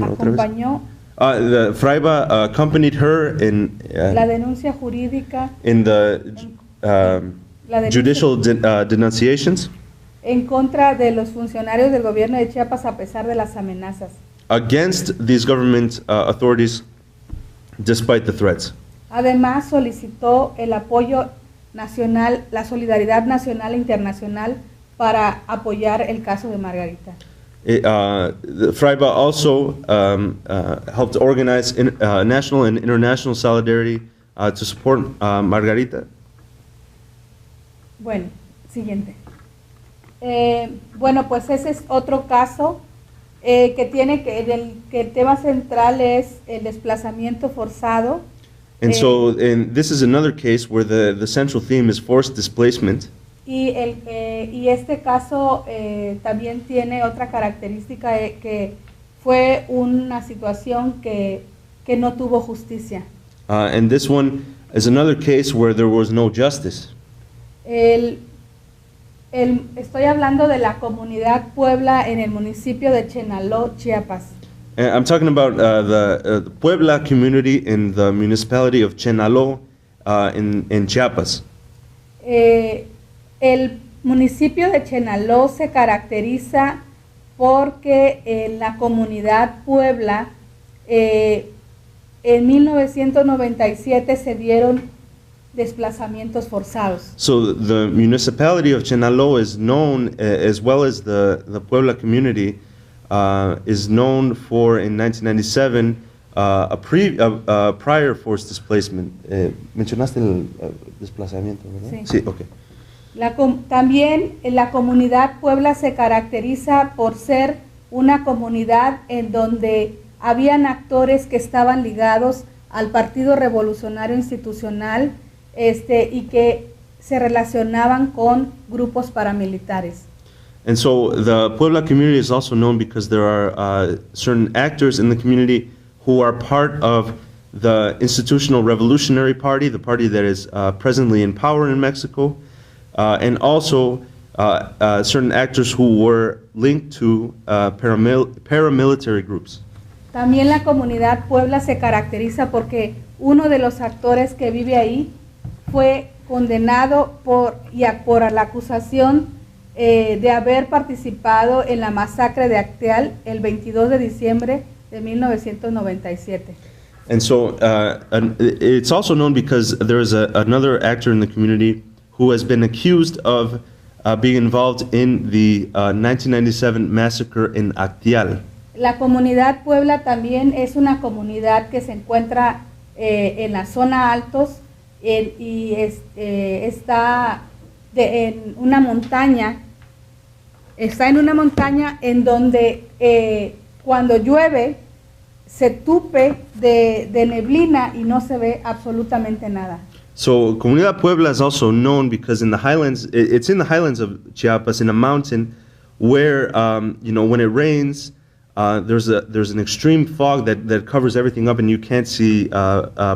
acompañó The Fraiba accompanied her in la denuncia jurídica in the la denuncia judicial denunciations en contra de los funcionarios del gobierno de Chiapas a pesar de las amenazas. against these government authorities despite the threats. Además, solicitó el apoyo nacional, la solidaridad nacional e internacional para apoyar el caso de Margarita. The Fraiba also helped organize national and international solidarity to support Margarita. Bueno, siguiente. Bueno, pues ese es otro caso que tiene que el tema central es el desplazamiento forzado. And and this is another case where the central theme is forced displacement. Y este caso también tiene otra característica que fue una situación que no tuvo justicia. And this one is another case where there was no justice. Estoy hablando de la comunidad Puebla en el municipio de Chenaló, Chiapas. I'm talking about the Puebla community in the municipality of Chenaló in Chiapas. El municipio de Chenaló se caracteriza porque en la comunidad Puebla en 1997 se dieron desplazamientos forzados. So the municipality of Chenaló is known, as well as the Puebla community, is known for in 1997 a prior forced displacement. Mencionaste el desplazamiento, ¿verdad? Sí. Sí, okay. También la comunidad Puebla se caracteriza por ser una comunidad en donde habían actores que estaban ligados al Partido Revolucionario Institucional y que se relacionaban con grupos paramilitares. And so the Puebla community is also known because there are certain actors in the community who are part of the Institutional Revolutionary Party, the party that is presently in power in Mexico, and also certain actors who were linked to paramilitary groups. También la comunidad Puebla se caracteriza porque uno de los actores que vive ahí fue condenado por la acusación de haber participado en la masacre de Acteal el 22 de diciembre de 1997. And so it's also known because there is another actor in the community who has been accused of being involved in the 1997 massacre in Acteal. La comunidad Puebla también es una comunidad que se encuentra en la zona altos y está en una montaña. Está en una montaña en donde cuando llueve se tupe de neblina y no se ve absolutamente nada. So Comunidad Puebla is also known because in the highlands, it's in the highlands of Chiapas, in a mountain where when it rains, there's an extreme fog that covers everything up and you can't see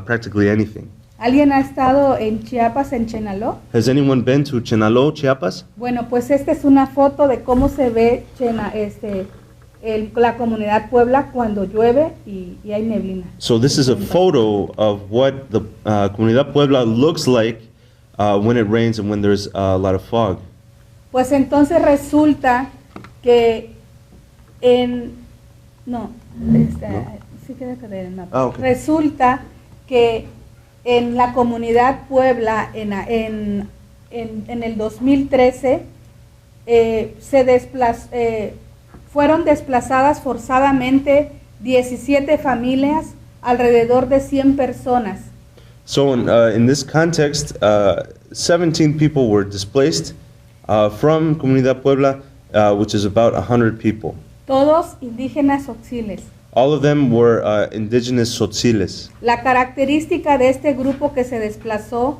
practically anything. ¿Alguien ha estado en Chiapas, en Chenaló? Has anyone been to Chenaló, Chiapas? Bueno, pues esta es una foto de cómo se ve la comunidad Puebla cuando llueve y hay neblina. So this is a photo of what the Comunidad Puebla looks like when it rains and when there's a lot of fog. Pues entonces resulta que sí queda caer el mapa. Okay. Resulta que en la comunidad Puebla en el 2013 fueron desplazadas forzadamente 17 familias, alrededor de 100 personas. So in this context, 17 people were displaced from Comunidad Puebla, which is about 100 people. Todos indígenas tzotziles. All of them were indigenous Tzotziles. La característica de este grupo que se desplazó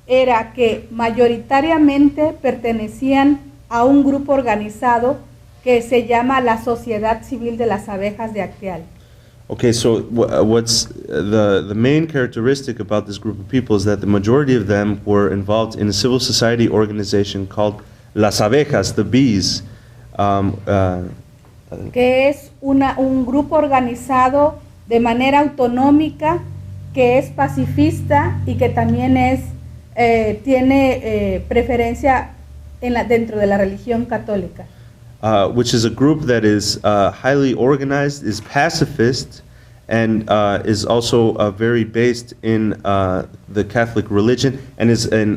era que mayoritariamente pertenecían a un grupo organizado que se llama la Sociedad Civil de las Abejas de Acteal. Okay, so what's the main characteristic about this group of people is that the majority of them were involved in a civil society organization called Las Abejas, the bees, que es un grupo organizado de manera autonómica, que es pacifista y que también tiene preferencia dentro de la religión católica. Which is a group that is highly organized, is pacifist, and is also very based in the Catholic religion, and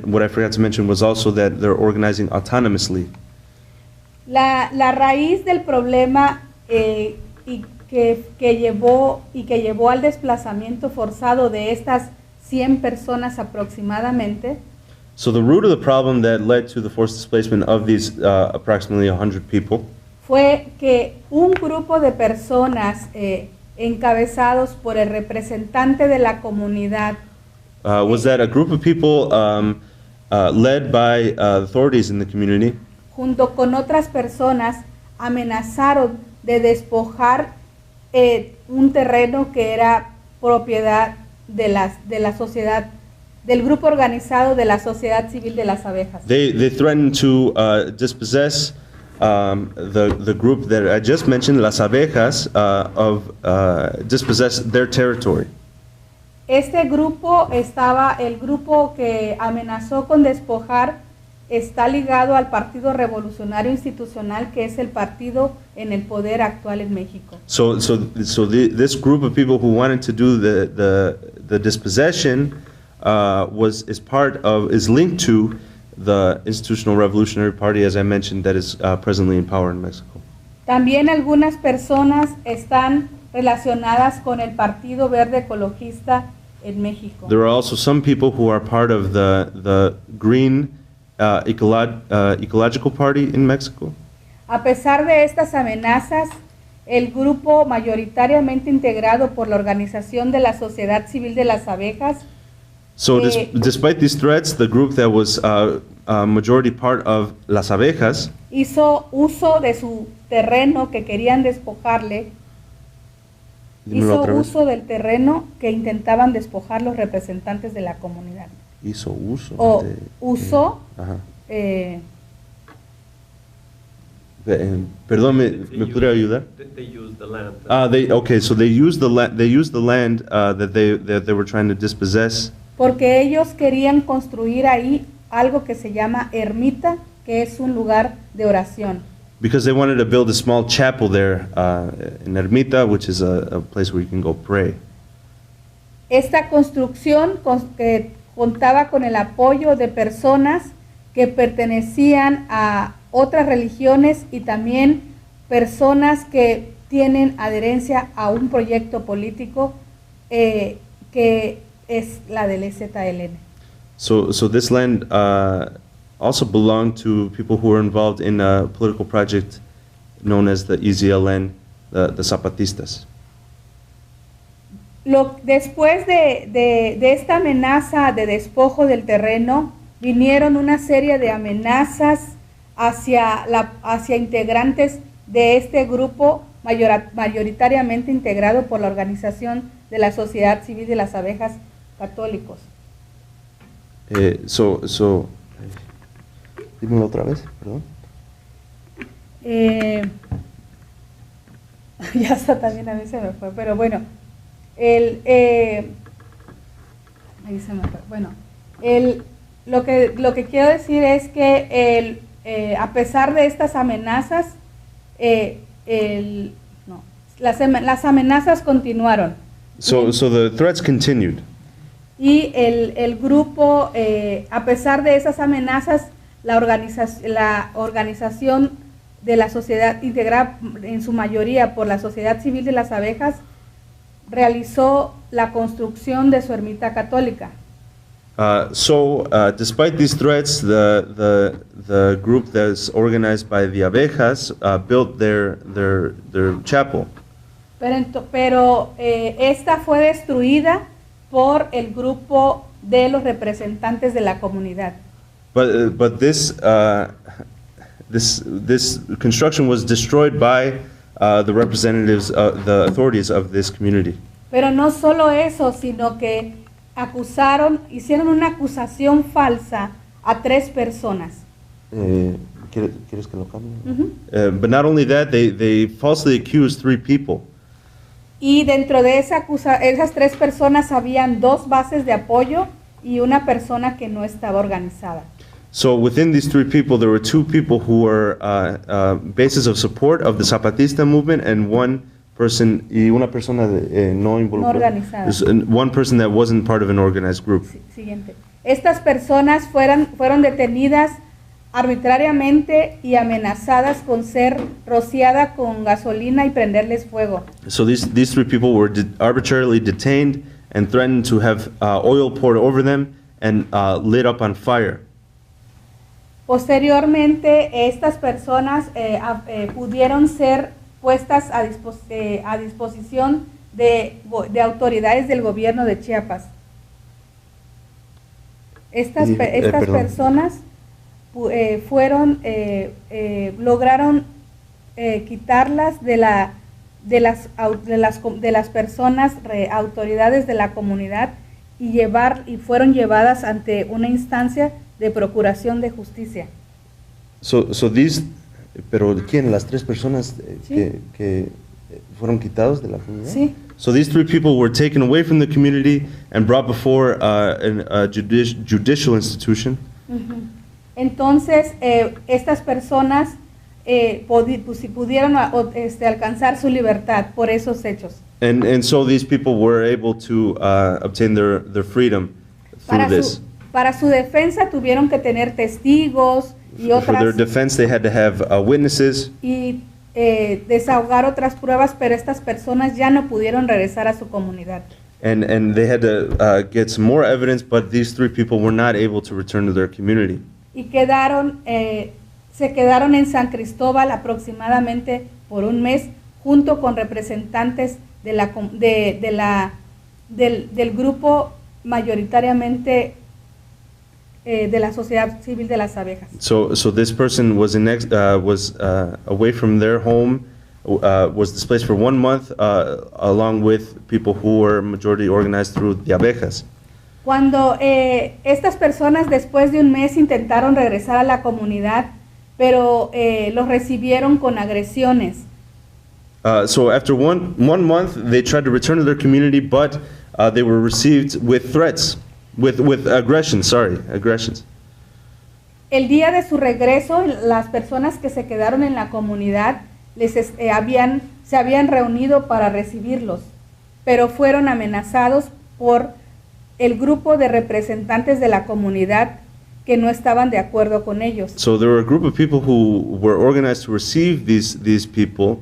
what I forgot to mention was also that they're organizing autonomously. La raíz del problema y que llevó al desplazamiento forzado de estas 100 personas aproximadamente. So the root of the problem that led to the forced displacement of these approximately 100 people fue que un grupo de personas encabezados por el representante de la comunidad was that a group of people led by authorities in the community, junto con otras personas, amenazaron de despojar un terreno que era propiedad de la sociedad, del grupo organizado de la sociedad civil de las abejas. They threatened to dispossess the group that I just mentioned, Las Abejas, dispossess their territory. El grupo que amenazó con despojar está ligado al Partido Revolucionario Institucional, que es el partido en el poder actual en México. So this group of people who wanted to do the dispossession is linked to the Institutional Revolutionary Party, as I mentioned, that is presently in power in Mexico. También algunas personas están relacionadas con el Partido Verde Ecologista en México. There are also some people who are part of the Green Ecological Party in Mexico. A pesar de estas amenazas, el grupo mayoritariamente integrado por la Organización de la Sociedad Civil de las Abejas, So despite these threats, the group that was majority part of Las Abejas hizo uso de su terreno que querían despojarle, hizo uso del terreno que intentaban despojar los representantes de la comunidad. Hizo uso. Usó. Perdón, ¿me pudiera ayudar? They used the land. So they used the land that they were trying to dispossess. Porque ellos querían construir ahí algo que se llama ermita, que es un lugar de oración. Because they wanted to build a small chapel there in Ermita, which is a place where you can go pray. Esta construcción que contaba con el apoyo de personas que pertenecían a otras religiones y también personas que tienen adherencia a un proyecto político que es la del EZLN. So this land also belonged to people who were involved in a political project known as the EZLN, the Zapatistas. Después de esta amenaza de despojo del terreno, vinieron una serie de amenazas hacia integrantes de este grupo mayoritariamente integrado por la Organización de la Sociedad Civil de las Abejas Católicos. Dímelo otra vez, perdón. Ya está, también a mí se me fue, pero bueno, ahí se me fue. Bueno, lo que quiero decir es que a pesar de estas amenazas, las amenazas continuaron. So the threats continued. Y el grupo, a pesar de esas amenazas, la organización de la sociedad, integrada en su mayoría por la Sociedad Civil de las Abejas, realizó la construcción de su ermita católica. Despite these threats, the group that's organized by the Abejas built their chapel. Pero esta fue destruida por el grupo de los representantes de la comunidad. But this construction was destroyed by the representatives, the authorities of this community. Pero no solo eso, sino que hicieron una acusación falsa a 3 personas. ¿Quieres que lo cambie? But not only that, they falsely accused 3 people. Y dentro de esas 3 personas habían 2 bases de apoyo y una persona que no estaba organizada. So within these 3 people, there were 2 people who were bases of support of the Zapatista movement, and one person y una persona no involucrada. No organizada. One person that wasn't part of an organized group. Siguiente. Estas personas fueron detenidas arbitrariamente y amenazadas con ser rociada con gasolina y prenderles fuego. So these 3 people were arbitrarily detained and threatened to have oil poured over them and lit up on fire. Posteriormente, estas personas pudieron ser puestas a disposición de autoridades del gobierno de Chiapas. Estas personas lograron quitarlas de las personas autoridades de la comunidad y fueron llevadas ante una instancia de procuración de justicia. Pero ¿quién? Las 3 personas que fueron quitados de la comunidad. Sí. So these 3 people were taken away from the community and brought before a judicial institution. Entonces, estas personas pudieron alcanzar su libertad por esos hechos. And so these people were able to obtain their freedom through this. Para su defensa tuvieron que tener testigos y For their defense, they had to have witnesses. Y desahogar otras pruebas, pero estas personas ya no pudieron regresar a su comunidad. And they had to get some more evidence, but these 3 people were not able to return to their community. Y se quedaron en San Cristóbal aproximadamente por un mes, junto con representantes del grupo mayoritariamente de la sociedad civil de las abejas. So this person was away from their home, was displaced for 1 month, along with people who were majority organized through the abejas. Cuando estas personas después de un mes intentaron regresar a la comunidad, pero los recibieron con agresiones. So after one month, they tried to return to their community, but they were received with threats. With aggressions. El día de su regreso, las personas que se quedaron en la comunidad se habían reunido para recibirlos, pero fueron amenazados por el grupo de representantes de la comunidad que no estaban de acuerdo con ellos. So there were a group of people who were organized to receive these people,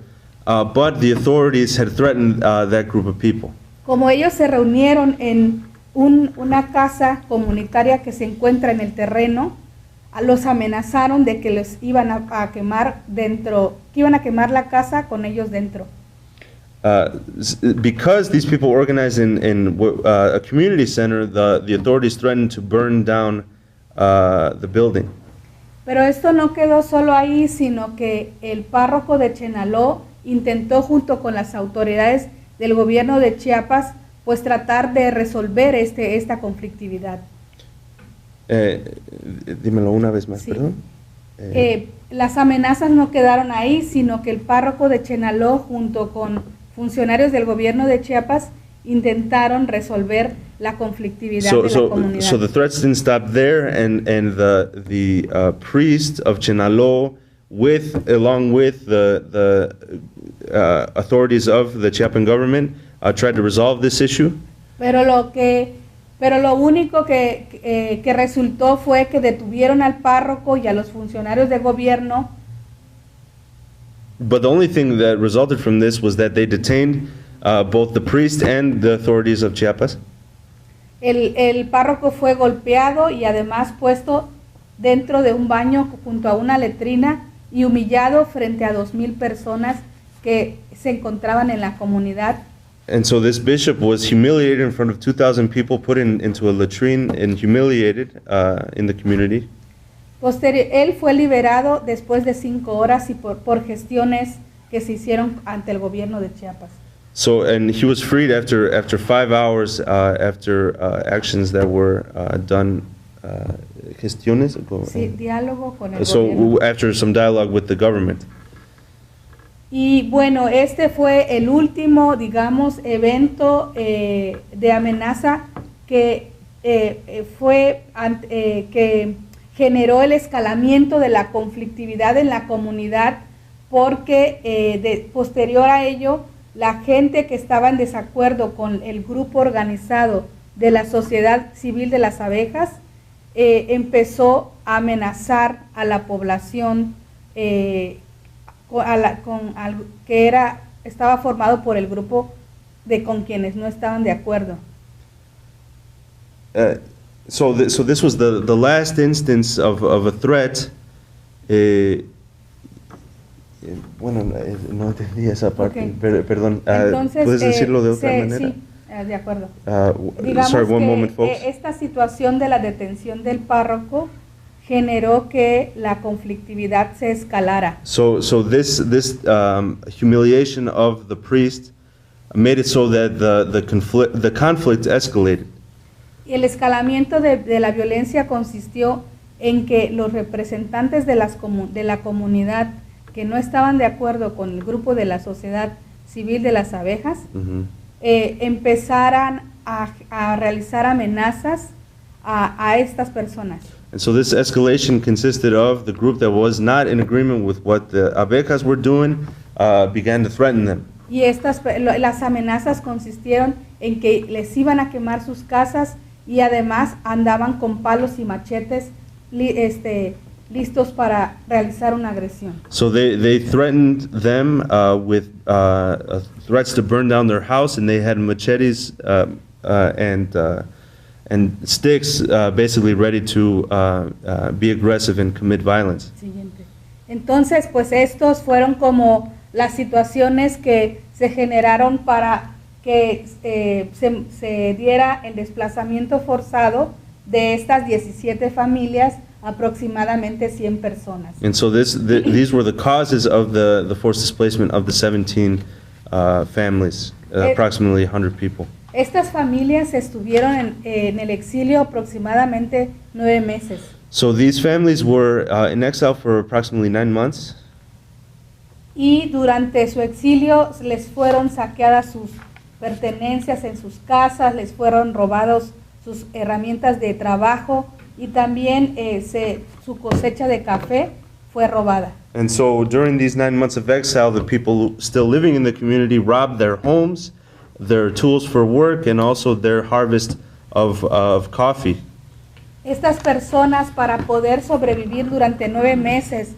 but the authorities had threatened that group of people. Como ellos se reunieron en una casa comunitaria que se encuentra en el terreno, los amenazaron de que los iban a quemar que iban a quemar la casa con ellos dentro. Because these people organized in a community center, the authorities threatened to burn down the building. Pero esto no quedó solo ahí, sino que el párroco de Chenaló intentó, junto con las autoridades del gobierno de Chiapas, pues tratar de resolver esta conflictividad. Dímelo una vez más, sí. Perdón. Las amenazas no quedaron ahí, sino que el párroco de Chenaló, junto con funcionarios del gobierno de Chiapas, intentaron resolver la conflictividad de la comunidad. So the threats didn't stop there, and the priest of Chenaló, along with the authorities of the Chiapan government, tried to resolve this issue. Pero lo único que resultó fue que detuvieron al párroco y a los funcionarios de gobierno. But the only thing that resulted from this was that they detained both the priest and the authorities of Chiapas. El párroco fue golpeado y además puesto dentro de un baño junto a una letrina y humillado frente a 2,000 personas que se encontraban en la comunidad. And so this bishop was humiliated in front of 2,000 people, put into a latrine and humiliated in the community. Él fue liberado después de 5 horas y por gestiones que se hicieron ante el gobierno de Chiapas. So, and he was freed after 5 hours after actions that were done gestiones. Sí, diálogo con el So gobierno. after some dialogue with the government. Y bueno, este fue el último, digamos, evento de amenaza que que generó el escalamiento de la conflictividad en la comunidad, porque posterior a ello, la gente que estaba en desacuerdo con el grupo organizado de la Sociedad Civil de las Abejas empezó a amenazar a la población estaba formado por el grupo con quienes no estaban de acuerdo. So this was the last instance of a threat. Bueno, no entendí esa parte. Okay. Perdón. Entonces, ¿Puedes decirlo de otra manera? Sí, de acuerdo. Digamos Sorry, one que moment, folks. Esta situación de la detención del párroco generó que la conflictividad se escalara. So this humiliation of the priest made it so that the conflict escalated. Y el escalamiento de la violencia consistió en que los representantes de la comunidad que no estaban de acuerdo con el grupo de la Sociedad Civil de las Abejas empezaran a realizar amenazas a estas personas. And so this escalation consisted of the group that was not in agreement with what the abejas were doing began to threaten them. Y las amenazas consistieron en que les iban a quemar sus casas y además andaban con palos y machetes listos para realizar una agresión. So they threatened them with threats to burn down their house, and they had machetes and sticks basically ready to be aggressive and commit violence. Siguiente. Entonces, pues estos fueron como las situaciones que se generaron para que se diera el desplazamiento forzado de estas 17 familias, aproximadamente 100 personas. And so these were the causes of the forced displacement of the 17 families, approximately 100 people. Estas familias estuvieron en el exilio aproximadamente 9 meses. So these families were in exile for approximately 9 months. Y durante su exilio les fueron saqueadas sus pertenencias en sus casas, les fueron robados sus herramientas de trabajo y también su cosecha de café fue robada. And so during these 9 months of exile, the people still living in the community robbed their homes, their tools for work, and also their harvest of coffee. Estas personas, para poder sobrevivir durante 9 meses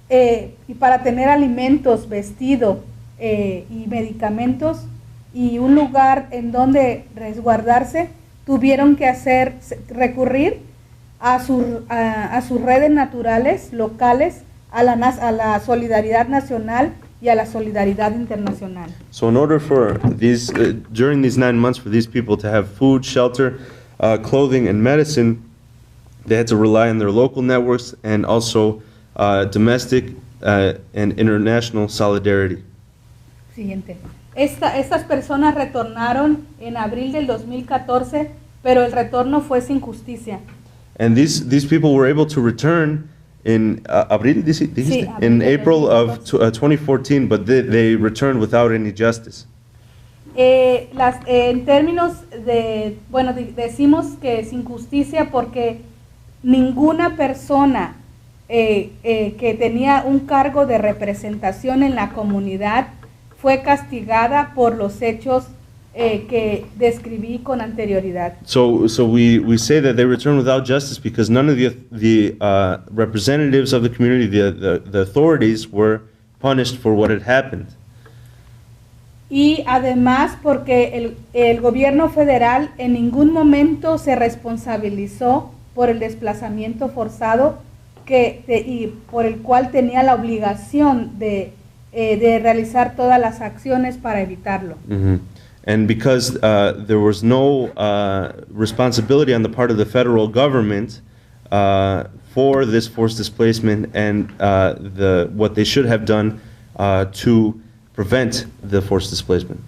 y para tener alimentos, vestido y medicamentos y un lugar en donde resguardarse, tuvieron que recurrir a sus redes naturales, locales, a la solidaridad nacional y a la solidaridad internacional. So in order for during these 9 months for these people to have food, shelter, clothing, and medicine, they had to rely on their local networks and also domestic and international solidarity. Siguiente. Estas personas retornaron en abril del 2014, pero el retorno fue sin justicia. And these people were able to return in April, dijiste? Sí, In abril April of 2014. 2014, but they returned without any justice. En términos decimos que sin justicia porque ninguna persona que tenía un cargo de representación en la comunidad fue castigada por los hechos que describí con anterioridad. So we say that they returned without justice because none of the representatives of the community, the authorities, were punished for what had happened. Y además porque el gobierno federal en ningún momento se responsabilizó por el desplazamiento forzado y por el cual tenía la obligación de realizar todas las acciones para evitarlo. Mm-hmm. And because there was no responsibility on the part of the federal government for this forced displacement and what they should have done to prevent the forced displacement.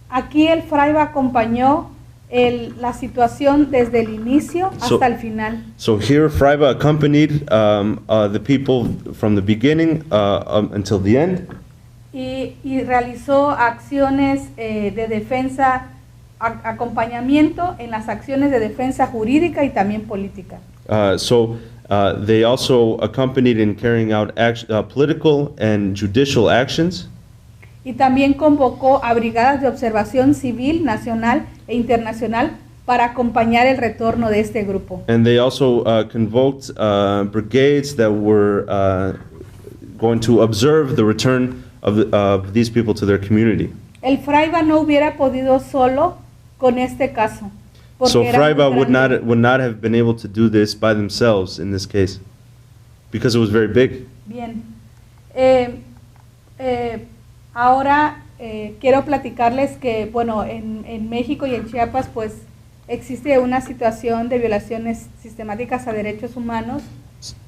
Aquí el Fraiba acompañó la situación desde el inicio So- hasta el final. So here, Fraiba accompanied the people from the beginning until the end, Y realizó acciones de defensa, acompañamiento en las acciones de defensa jurídica y también política. They also accompanied in carrying out political and judicial actions. Y también convocó a brigadas de observación civil, nacional e internacional para acompañar el retorno de este grupo. And they also convoked brigades that were going to observe the return of these people to their community. El Fraiba no hubiera podido solo con este caso. porque So era muy Fraiba grande. would not have been able to do this by themselves in this case, because it was very big. Bien. Ahora quiero platicarles que, bueno, en México y en Chiapas, pues, existe una situación de violaciones sistemáticas a derechos humanos.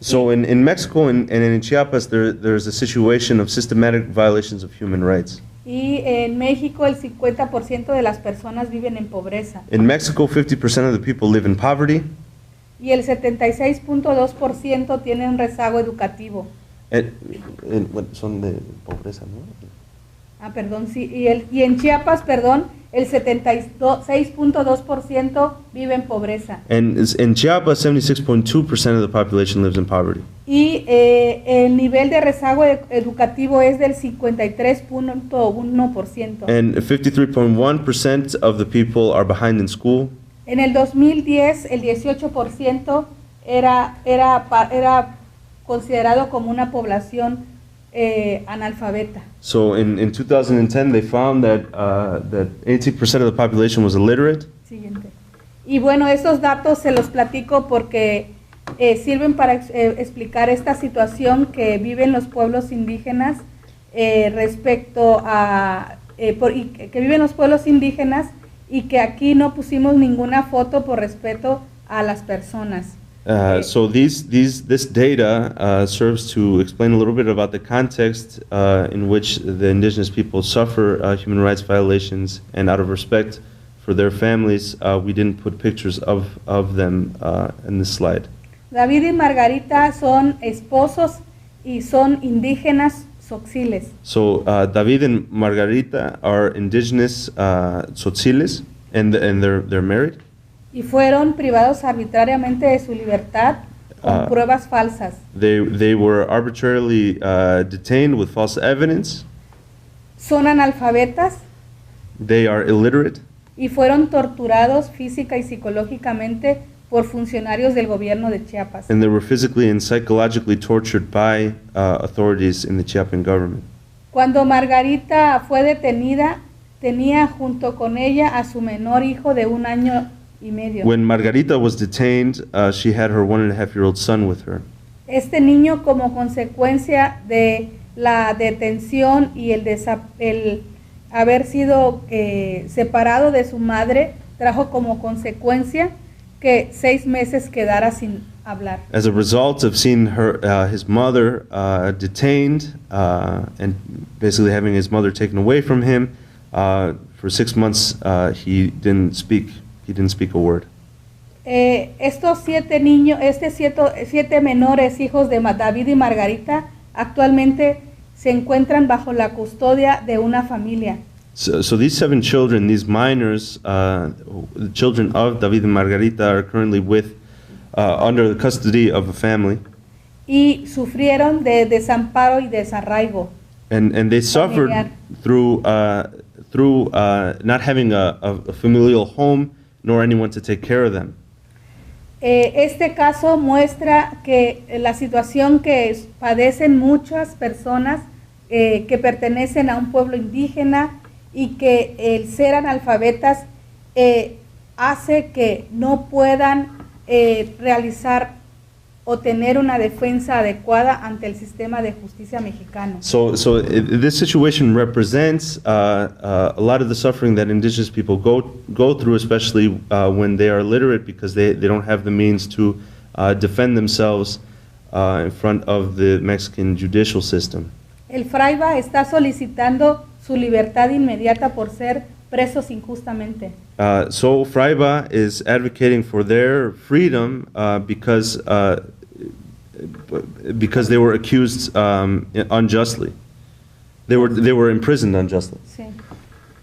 So in Mexico and in Chiapas, there's a situation of systematic violations of human rights. Y en México el 50% de las personas viven en pobreza. In Mexico, 50% of the people live in poverty, Y el 76.2% tienen rezago educativo. son de pobreza, ¿no? Perdón, sí. Y en Chiapas, perdón, el 76.2% vive en pobreza. And in Chiapas, 76.2% of the population lives in poverty. Y el nivel de rezago educativo es del 53.1%. And 53.1% of the people are behind in school. En el 2010, el 18% era considerado como una población analfabeta. So in 2010, they found that 80% of the population was illiterate. Siguiente. Y bueno, estos datos se los platico porque sirven para explicar esta situación que viven los pueblos indígenas respecto a que viven los pueblos indígenas y que aquí no pusimos ninguna foto por respeto a las personas. So this data serves to explain a little bit about the context in which the indigenous people suffer human rights violations, and out of respect for their families, we didn't put pictures of them in this slide. David y Margarita son esposos y son indígenas tzotziles. So David and Margarita are indigenous tzotziles, and they're married. Y fueron privados arbitrariamente de su libertad con pruebas falsas. They were arbitrarily detained with false evidence. Son analfabetas They are illiterate, y fueron torturados física y psicológicamente por funcionarios del gobierno de Chiapas. and they were physically and psychologically tortured by authorities in the Chiapan government. Cuando Margarita fue detenida, tenía junto con ella a su menor hijo de 1 año y medio. When Margarita was detained, she had her 1.5-year-old son with her. Este niño, como consecuencia de la detención y el haber sido separado de su madre, trajo como consecuencia que 6 meses quedara sin hablar. As a result of seeing his mother detained and basically having his mother taken away from him, for 6 months he didn't speak a word. Estos 7 niños, 7 menores hijos de David y Margarita, actualmente se encuentran bajo la custodia de una familia. So these 7 children, these minors, the children of David and Margarita, are currently under the custody of a family. Y sufrieron de desamparo y desarraigo. And they suffered Familiar. through not having a familial home nor anyone to take care of them. Este caso muestra que la situación que padecen muchas personas que pertenecen a un pueblo indígena y que el ser analfabetas hace que no puedan realizar o tener una defensa adecuada ante el sistema de justicia mexicano. So this situation represents a lot of the suffering that indigenous people go through, especially when they are literate, because they don't have the means to defend themselves in front of the Mexican judicial system. El Fraiba está solicitando su libertad inmediata por ser presos injustamente. So Fraiba is advocating for their freedom because they were accused unjustly. They were imprisoned unjustly. Sí.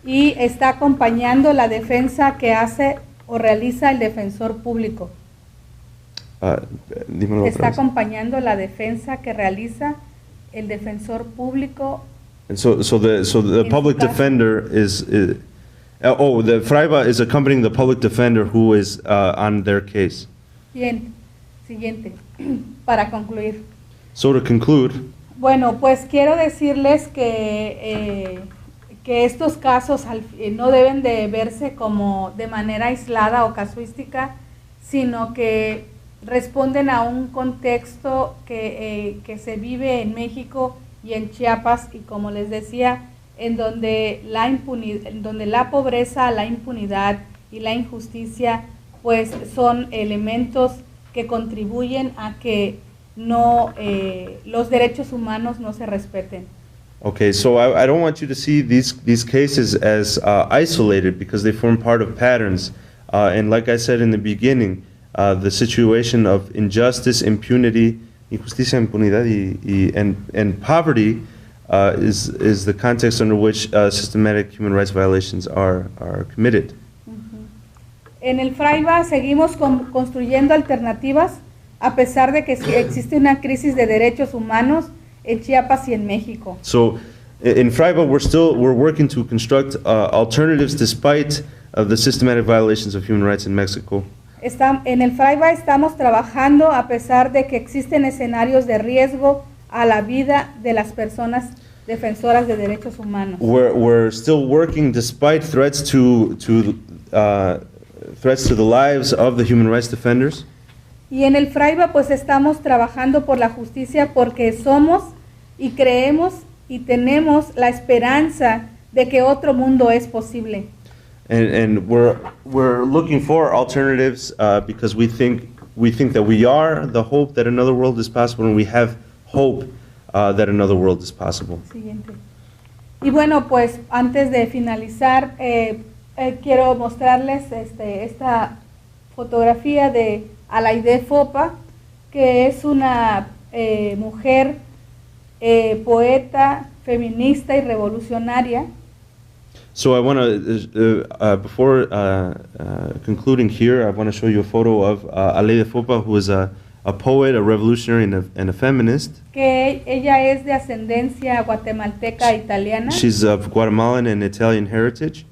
Y está acompañando la defensa que hace o realiza el defensor público. Dímelo otra Está vez. acompañando la defensa que realiza el defensor público. And so the public caso. defender the Fraiba is accompanying the public defender who is on their case. Bien, siguiente, para concluir. So to conclude, Bueno, pues quiero decirles que estos casos no deben de verse como de manera aislada o casuística, sino que responden a un contexto que se vive en México y en Chiapas, y como les decía, en donde la pobreza, la impunidad y la injusticia pues son elementos que contribuyen a que los derechos humanos no se respeten. okay, so I don't want you to see these cases as isolated because they form part of patterns. And like I said in the beginning, the situation of injustice, impunity, injusticia, impunidad, and poverty is the context under which systematic human rights violations are committed. En el Fraiba seguimos construyendo alternativas a pesar de que existe una crisis de derechos humanos en Chiapas y en México. So in Fraiba, we're working to construct alternatives despite the systematic violations of human rights in Mexico. En el Fraiba estamos trabajando a pesar de que existen escenarios de riesgo a la vida de las personas defensoras de derechos humanos. We're still working despite threats to the lives of the human rights defenders. Y en el Fraiba pues estamos trabajando por la justicia porque somos y creemos y tenemos la esperanza de que otro mundo es posible. And we're looking for alternatives because we think that we are the hope that another world is possible, and we have hope that another world is possible. Siguiente. Y bueno, pues antes de finalizar, quiero mostrarles esta fotografía de Alaide Fopa, que es una mujer poeta, feminista y revolucionaria. So I want to, before concluding here, I want to show you a photo of Alaide Fopa, who is a poet, a revolutionary, and a feminist. Que ella es de ascendencia guatemalteca italiana. She's of Guatemalan and Italian heritage.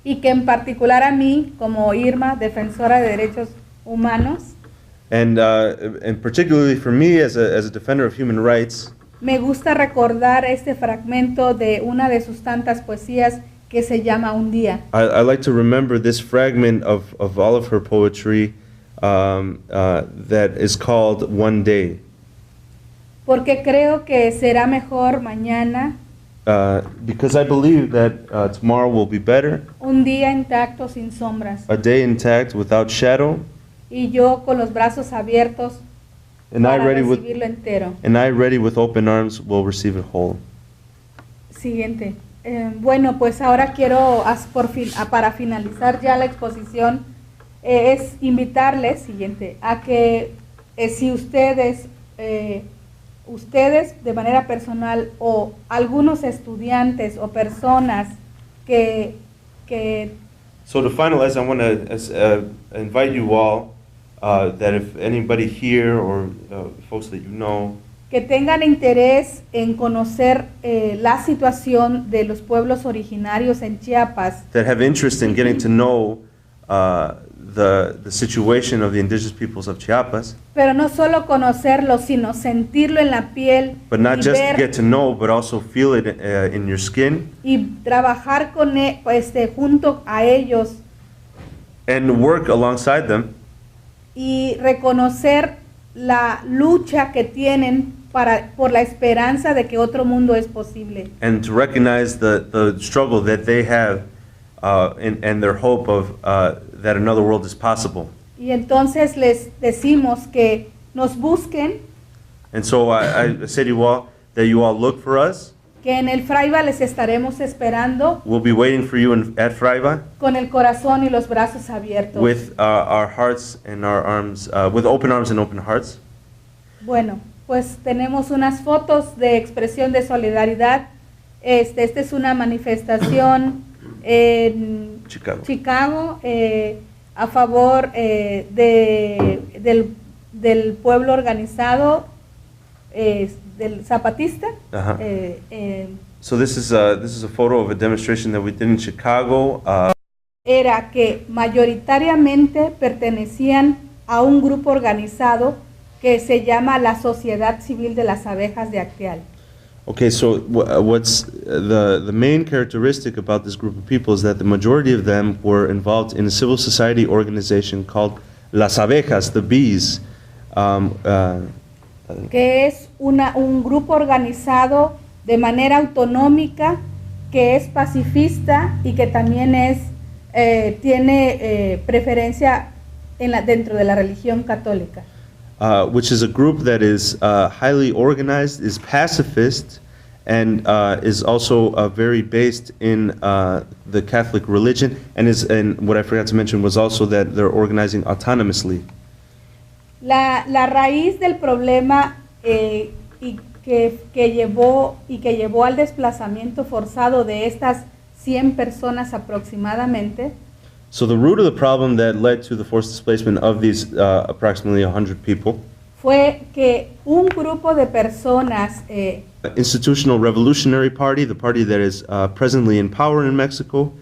Y que en particular a mí, como Irma, defensora de derechos humanos, And particularly for me, as a defender of human rights, me gusta recordar este fragmento de una de sus tantas poesías que se llama Un día. I like to remember this fragment of all of her poetry that is called One Day. Porque creo que será mejor mañana, Because I believe that tomorrow will be better, un día intacto sin sombras, a day intact without shadow, y yo con los brazos abiertos and I para ready with recibirlo entero. open arms will receive it whole. Siguiente. Bueno, pues ahora quiero, para finalizar ya la exposición, es invitarles, siguiente, a que si ustedes de manera personal o algunos estudiantes o personas que So to finalize, I want to invite you all that if anybody here or folks that you know que tengan interés en conocer la situación de los pueblos originarios en Chiapas, that have interest in getting to know the situation of the indigenous peoples of Chiapas, pero no solo conocerlo, sino sentirlo en la piel but not y just to ver get to know, but also feel it in your skin y trabajar junto a ellos and work alongside them y reconocer la lucha que tienen por la esperanza de que otro mundo es posible. and to recognize the struggle that they have and their hope of that another world is possible. Y entonces les decimos que nos busquen And so I say to you all that you all look for us que en el Fraiba les estaremos esperando We'll be waiting for you at Fraiba con el corazón y los brazos abiertos. with our hearts and our arms, with open arms and open hearts. Bueno, pues tenemos unas fotos de expresión de solidaridad. Esta es una manifestación en Chicago. Chicago a favor del pueblo organizado, del zapatista. Uh-huh. So this is a photo of a demonstration that we did in Chicago. Era que mayoritariamente pertenecían a un grupo organizado que se llama la Sociedad Civil de las Abejas de Acteal. Okay, so what's the main characteristic about this group of people is that the majority of them were involved in a civil society organization called Las Abejas, the bees. Que es un grupo organizado de manera autonómica, que es pacifista y que también tiene preferencia dentro de la religión católica. Which is a group that is highly organized, is pacifist, and is also very based in the Catholic religion, and what I forgot to mention was also that they're organizing autonomously. La raíz del problema y que llevó al desplazamiento forzado de estas 100 personas aproximadamente. So the root of the problem that led to the forced displacement of these approximately 100 people fue que un grupo de personas, Institutional Revolutionary Party, the party that is presently in power in Mexico,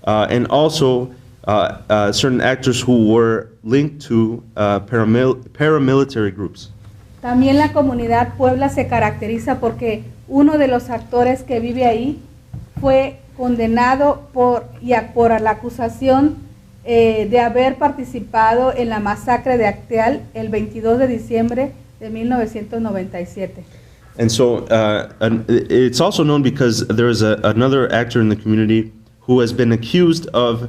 and also certain actors who were linked to paramilitary groups. También la comunidad Puebla se caracteriza porque uno de los actores que vive ahí fue condenado por la acusación de haber participado en la masacre de Acteal el 22 de diciembre de 1997. And so it's also known because there is another actor in the community who has been accused of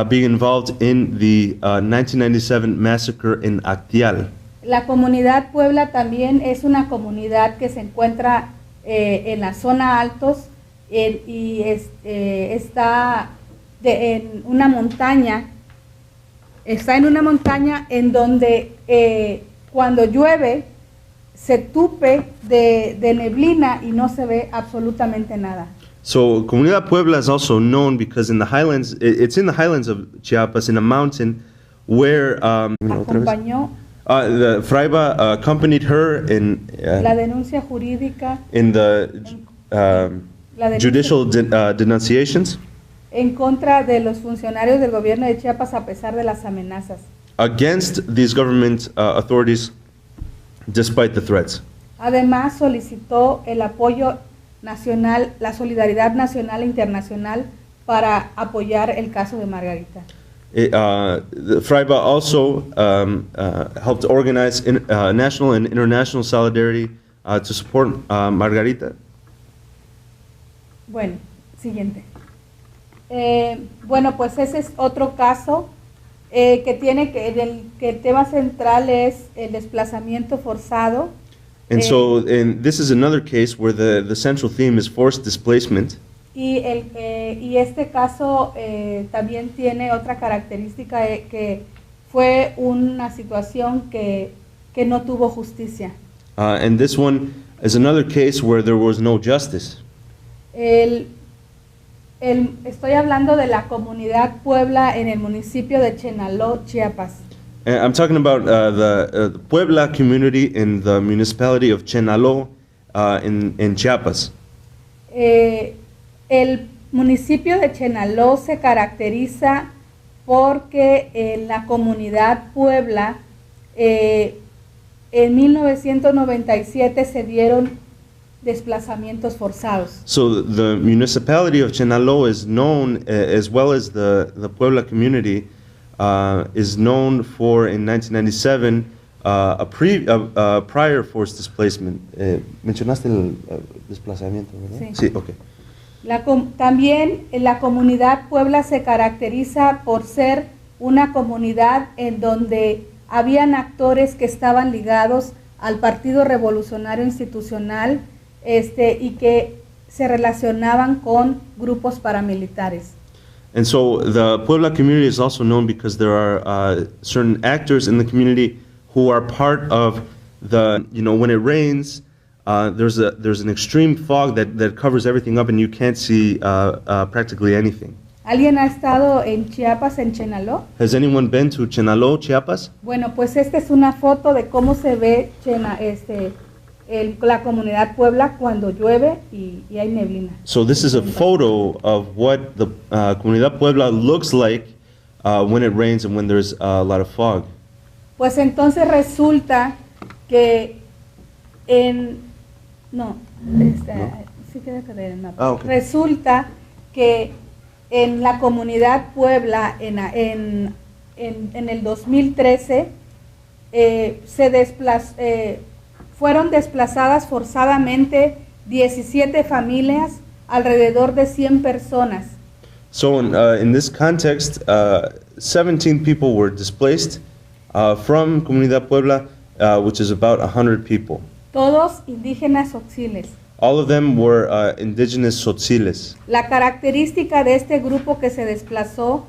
being involved in the 1997 massacre in Acteal. La comunidad Puebla también es una comunidad que se encuentra en la zona altos y está en una montaña. Está en una montaña en donde cuando llueve se tupe de neblina y no se ve absolutamente nada. So Comunidad Puebla is also known because in the highlands, it's in the highlands of Chiapas, in a mountain where Acompañó the Fraiba accompanied her in la denuncia jurídica in the judicial denunciations en contra de los funcionarios del gobierno de Chiapas a pesar de las amenazas. against these government authorities despite the threats. Además solicitó el apoyo nacional, la solidaridad nacional e internacional para apoyar el caso de Margarita. The Fraiba also helped organize national and international solidarity to support Margarita. Bueno, siguiente. Bueno, pues ese es otro caso que tiene que el tema central es el desplazamiento forzado. And so this is another case where the central theme is forced displacement. Y este caso también tiene otra característica que fue una situación que no tuvo justicia. And this one is another case where there was no justice. Estoy hablando de la comunidad Puebla en el municipio de Chenaló, Chiapas. And I'm talking about the Puebla community in the municipality of Chenaló in Chiapas. El municipio de Chenaló se caracteriza porque en la comunidad Puebla en 1997 se dieron desplazamientos forzados. So the municipality of Chenaló is known, as well as the Puebla community, is known for in 1997 a prior forced displacement. Mencionaste el desplazamiento, ¿verdad? Sí. Sí, okay. También la comunidad Puebla se caracteriza por ser una comunidad en donde habían actores que estaban ligados al Partido Revolucionario Institucional y que se relacionaban con grupos paramilitares. And so the Puebla community is also known because there are certain actors in the community who are part of the, when it rains, there's an extreme fog that covers everything up and you can't see practically anything. ¿Alguien ha estado en Chiapas, en Chenaló? Has anyone been to Chenaló, Chiapas? Bueno, pues esta es una foto de cómo se ve la comunidad Puebla cuando llueve y hay neblina. So this is a photo of what the Comunidad Puebla looks like when it rains and when there's a lot of fog. Pues entonces resulta que sí queda caer el mapa. Okay. Resulta que en la comunidad Puebla en el 2013 fueron desplazadas forzadamente 17 familias, alrededor de 100 personas. So in this context, 17 people were displaced from Comunidad Puebla, which is about 100 people. Todos indígenas tzotziles. All of them were indigenous Tzotziles. La característica de este grupo que se desplazó